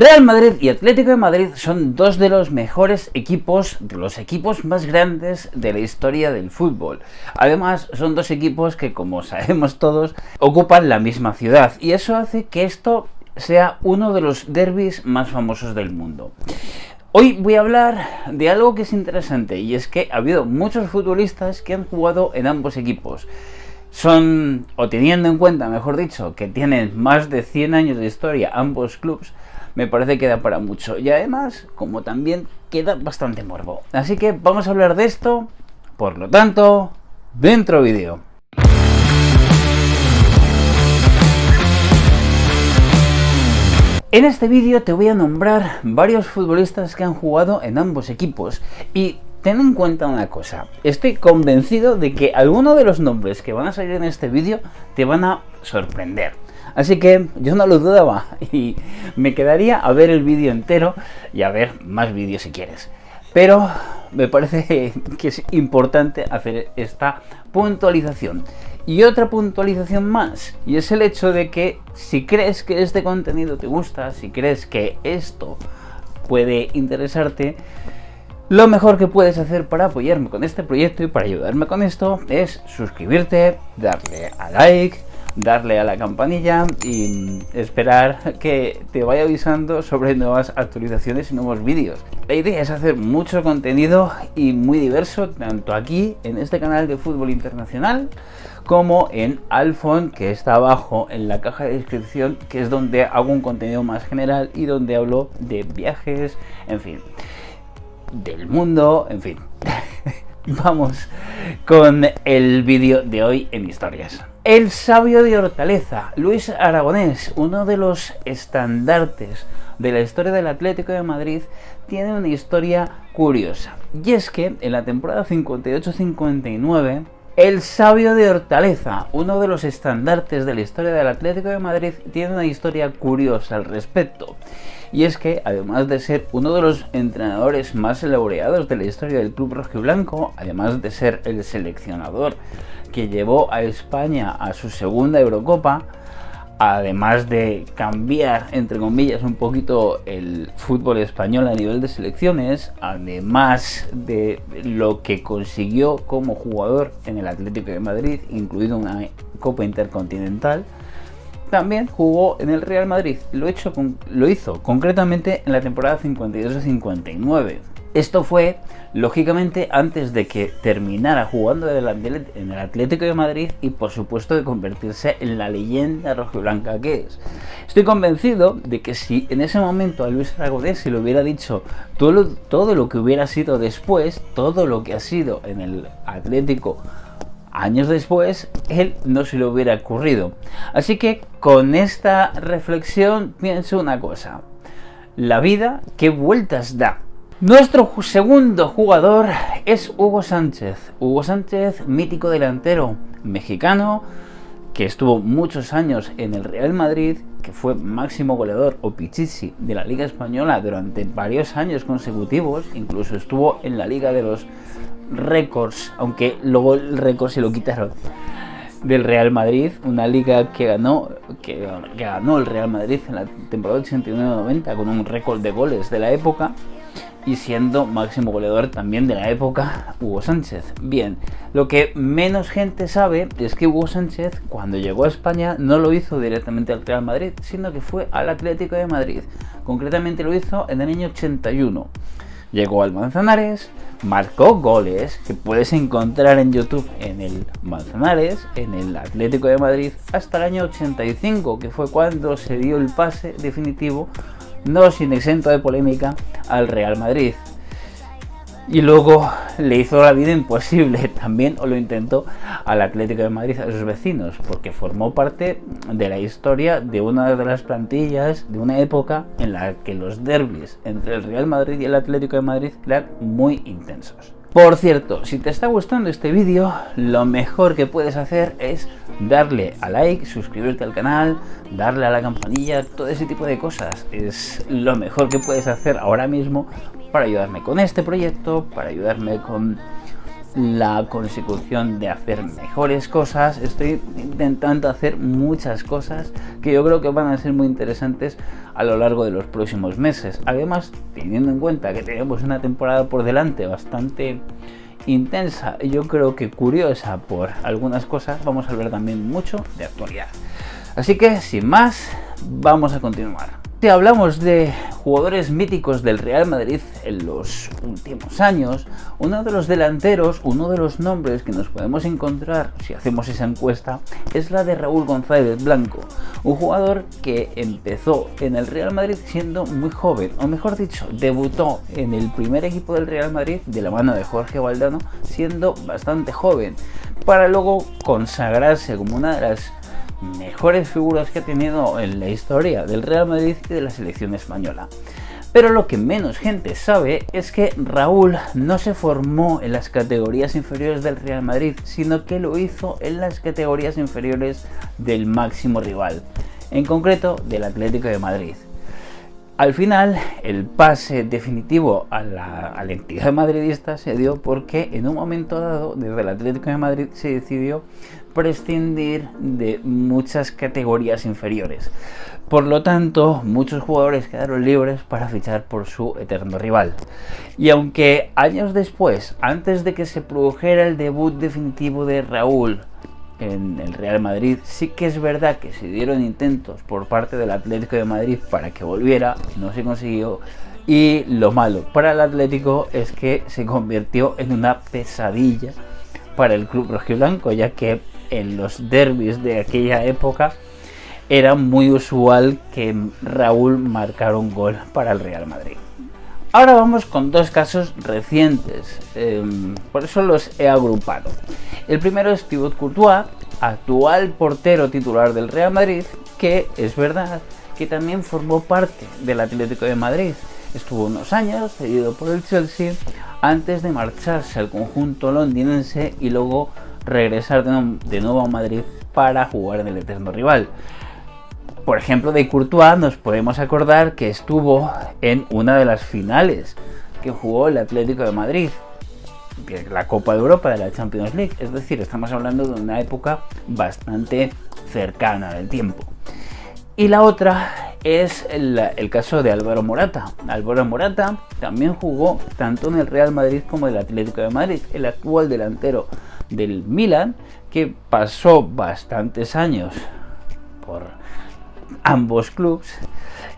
Real Madrid y Atlético de Madrid son dos de los mejores equipos, de los equipos más grandes de la historia del fútbol. Además, son dos equipos que, como sabemos todos, ocupan la misma ciudad y eso hace que esto sea uno de los derbis más famosos del mundo. Hoy voy a hablar de algo que es interesante y es que ha habido muchos futbolistas que han jugado en ambos equipos. Son, o teniendo en cuenta, mejor dicho, que tienen más de 100 años de historia ambos clubes, me parece que da para mucho. Y además, como también queda bastante morbo. Así que vamos a hablar de esto, por lo tanto, dentro vídeo. En este vídeo te voy a nombrar varios futbolistas que han jugado en ambos equipos y ten en cuenta una cosa, estoy convencido de que alguno de los nombres que van a salir en este vídeo te van a sorprender. Así que yo no lo dudaba y me quedaría a ver el vídeo entero y a ver más vídeos si quieres. Pero me parece que es importante hacer esta puntualización. Y otra puntualización más, y es el hecho de que si crees que este contenido te gusta, si crees que esto puede interesarte, lo mejor que puedes hacer para apoyarme con este proyecto y para ayudarme con esto es suscribirte, darle a like, darle a la campanilla y esperar que te vaya avisando sobre nuevas actualizaciones y nuevos vídeos. La idea es hacer mucho contenido y muy diverso, tanto aquí en este canal de fútbol internacional como en Alfon, que está abajo en la caja de descripción, que es donde hago un contenido más general y donde hablo de viajes, en fin, del mundo, en fin. Vamos con el vídeo de hoy en historias. El sabio de Hortaleza, Luis Aragonés, uno de los estandartes de la historia del Atlético de Madrid, tiene una historia curiosa. Y es que en la temporada 58-59, el sabio de Hortaleza, uno de los estandartes de la historia del Atlético de Madrid, tiene una historia curiosa al respecto. Y es que, además de ser uno de los entrenadores más laureados de la historia del club rojiblanco, además de ser el seleccionador que llevó a España a su segunda Eurocopa, además de cambiar, entre comillas, un poquito el fútbol español a nivel de selecciones, además de lo que consiguió como jugador en el Atlético de Madrid, incluido una Copa Intercontinental, también jugó en el Real Madrid. Lo hizo concretamente en la temporada 58-59. Esto fue, lógicamente, antes de que terminara jugando en el Atlético de Madrid y, por supuesto, de convertirse en la leyenda rojiblanca que es. Estoy convencido de que si en ese momento a Luis Aragonés se le hubiera dicho todo lo que hubiera sido después, todo lo que ha sido en el Atlético años después, él no se le hubiera ocurrido. Así que con esta reflexión pienso una cosa: la vida, ¿qué vueltas da? Nuestro segundo jugador es Hugo Sánchez. Hugo Sánchez, mítico delantero mexicano que estuvo muchos años en el Real Madrid, que fue máximo goleador o pichichi de la Liga Española durante varios años consecutivos, incluso estuvo en la Liga de los Récords, aunque luego el récord se lo quitaron, del Real Madrid, una liga que ganó el Real Madrid en la temporada 89-90 con un récord de goles de la época y siendo máximo goleador también de la época Hugo Sánchez. Bien, lo que menos gente sabe es que Hugo Sánchez, cuando llegó a España, no lo hizo directamente al Real Madrid, sino que fue al Atlético de Madrid. Concretamente lo hizo en el año 81. Llegó al Manzanares, marcó goles que puedes encontrar en YouTube en el Manzanares, en el Atlético de Madrid, hasta el año 85, que fue cuando se dio el pase definitivo, no sin exento de polémica, al Real Madrid. Y luego le hizo la vida imposible también, o lo intentó, al Atlético de Madrid, a sus vecinos, porque formó parte de la historia de una de las plantillas de una época en la que los derbis entre el Real Madrid y el Atlético de Madrid eran muy intensos. Por cierto, si te está gustando este vídeo, lo mejor que puedes hacer es darle a like, suscribirte al canal, darle a la campanilla, todo ese tipo de cosas. Es lo mejor que puedes hacer ahora mismo para ayudarme con este proyecto, para ayudarme con la consecución de hacer mejores cosas. Estoy intentando hacer muchas cosas que yo creo que van a ser muy interesantes a lo largo de los próximos meses. Además, teniendo en cuenta que tenemos una temporada por delante bastante intensa y yo creo que curiosa por algunas cosas, vamos a hablar también mucho de actualidad. Así que, sin más, vamos a continuar. Si hablamos de jugadores míticos del Real Madrid en los últimos años, uno de los delanteros, uno de los nombres que nos podemos encontrar si hacemos esa encuesta es la de Raúl González Blanco, un jugador que empezó en el Real Madrid siendo muy joven, o mejor dicho, debutó en el primer equipo del Real Madrid de la mano de Jorge Valdano siendo bastante joven, para luego consagrarse como una de las mejores figuras que ha tenido en la historia del Real Madrid y de la selección española. Pero lo que menos gente sabe es que Raúl no se formó en las categorías inferiores del Real Madrid, sino que lo hizo en las categorías inferiores del máximo rival, en concreto del Atlético de Madrid. Al final, el pase definitivo a la entidad madridista se dio porque en un momento dado, desde el Atlético de Madrid se decidió prescindir de muchas categorías inferiores. Por lo tanto, muchos jugadores quedaron libres para fichar por su eterno rival. Y aunque años después, antes de que se produjera el debut definitivo de Raúl en el Real Madrid, sí que es verdad que se dieron intentos por parte del Atlético de Madrid para que volviera, no se consiguió. Y lo malo para el Atlético es que se convirtió en una pesadilla para el club rojiblanco, ya que en los derbis de aquella época era muy usual que Raúl marcara un gol para el Real Madrid. Ahora vamos con dos casos recientes, por eso los he agrupado. El primero es Thibaut Courtois, actual portero titular del Real Madrid, que es verdad que también formó parte del Atlético de Madrid. Estuvo unos años cedido por el Chelsea antes de marcharse al conjunto londinense y luego regresar de nuevo a Madrid para jugar en el eterno rival. Por ejemplo, de Courtois nos podemos acordar que estuvo en una de las finales que jugó el Atlético de Madrid, de la Copa de Europa, de la Champions League. Es decir, estamos hablando de una época bastante cercana del tiempo. Y la otra es el caso de Álvaro Morata. Álvaro Morata también jugó tanto en el Real Madrid como en el Atlético de Madrid, el actual delantero del Milan, que pasó bastantes años por ambos clubes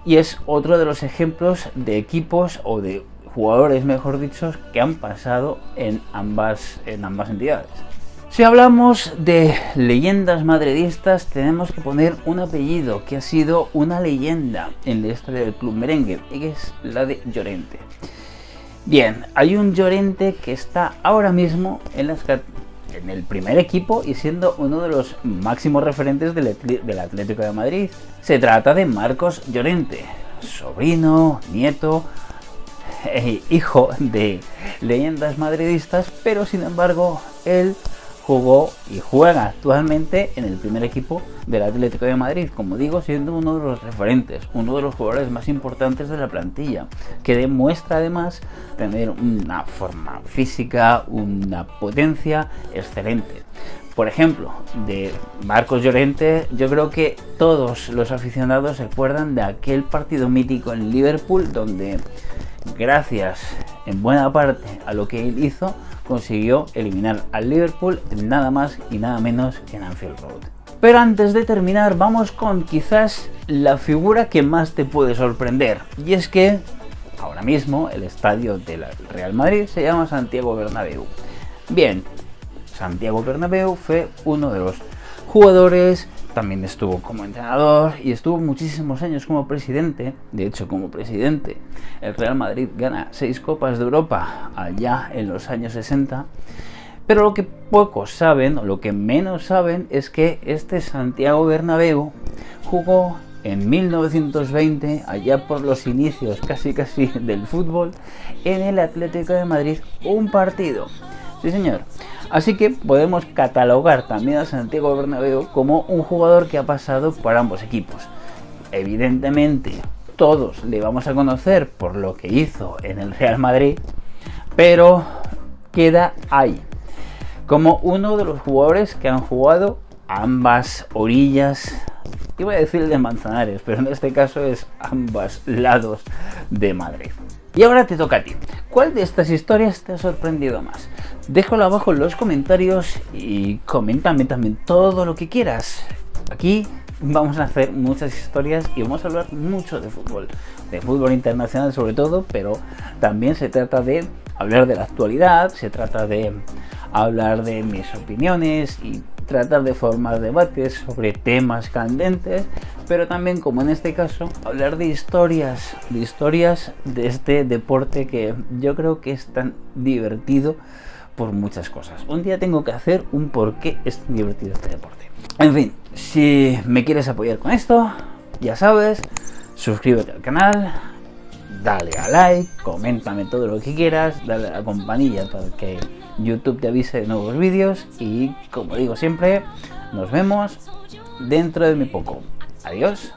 y es otro de los ejemplos de equipos o de jugadores, mejor dicho, que han pasado en ambas entidades. Si hablamos de leyendas madridistas, tenemos que poner un apellido que ha sido una leyenda en la historia del club merengue, y que es la de Llorente. Bien, hay un Llorente que está ahora mismo en el primer equipo y siendo uno de los máximos referentes del Atlético de Madrid. Se trata de Marcos Llorente, sobrino, nieto, hijo de leyendas madridistas, pero sin embargo él jugó y juega actualmente en el primer equipo del Atlético de Madrid, como digo, siendo uno de los referentes, uno de los jugadores más importantes de la plantilla, que demuestra además tener una forma física, una potencia excelente. Por ejemplo, de Marcos Llorente, yo creo que todos los aficionados se acuerdan de aquel partido mítico en Liverpool, donde gracias en buena parte a lo que él hizo, consiguió eliminar al Liverpool nada más y nada menos que en Anfield Road. Pero antes de terminar, vamos con quizás la figura que más te puede sorprender, y es que ahora mismo el estadio del Real Madrid se llama Santiago Bernabéu. Bien, Santiago Bernabéu fue uno de los jugadores, también estuvo como entrenador y estuvo muchísimos años como presidente. De hecho, como presidente, el Real Madrid gana 6 Copas de Europa allá en los años 60. Pero lo que pocos saben, o lo que menos saben, es que este Santiago Bernabéu jugó en 1920, allá por los inicios casi del fútbol, en el Atlético de Madrid, un partido. Sí, señor. Así que podemos catalogar también a Santiago Bernabéu como un jugador que ha pasado por ambos equipos. Evidentemente, todos le vamos a conocer por lo que hizo en el Real Madrid, pero queda ahí. como uno de los jugadores que han jugado a ambas orillas, iba a decir de Manzanares, pero en este caso es ambos lados de Madrid. Y ahora te toca a ti. ¿Cuál de estas historias te ha sorprendido más? Déjalo abajo en los comentarios y coméntame también todo lo que quieras. Aquí vamos a hacer muchas historias y vamos a hablar mucho de fútbol internacional sobre todo, pero también se trata de hablar de la actualidad, se trata de hablar de mis opiniones y tratar de formar debates sobre temas candentes, pero también, como en este caso, hablar de historias de este deporte que yo creo que es tan divertido por muchas cosas. Un día tengo que hacer un por qué es tan divertido este deporte. En fin, si me quieres apoyar con esto, ya sabes, suscríbete al canal, dale a like, coméntame todo lo que quieras, dale a la campanilla para que YouTube te avise de nuevos vídeos y, como digo siempre, nos vemos dentro de muy poco. Adiós.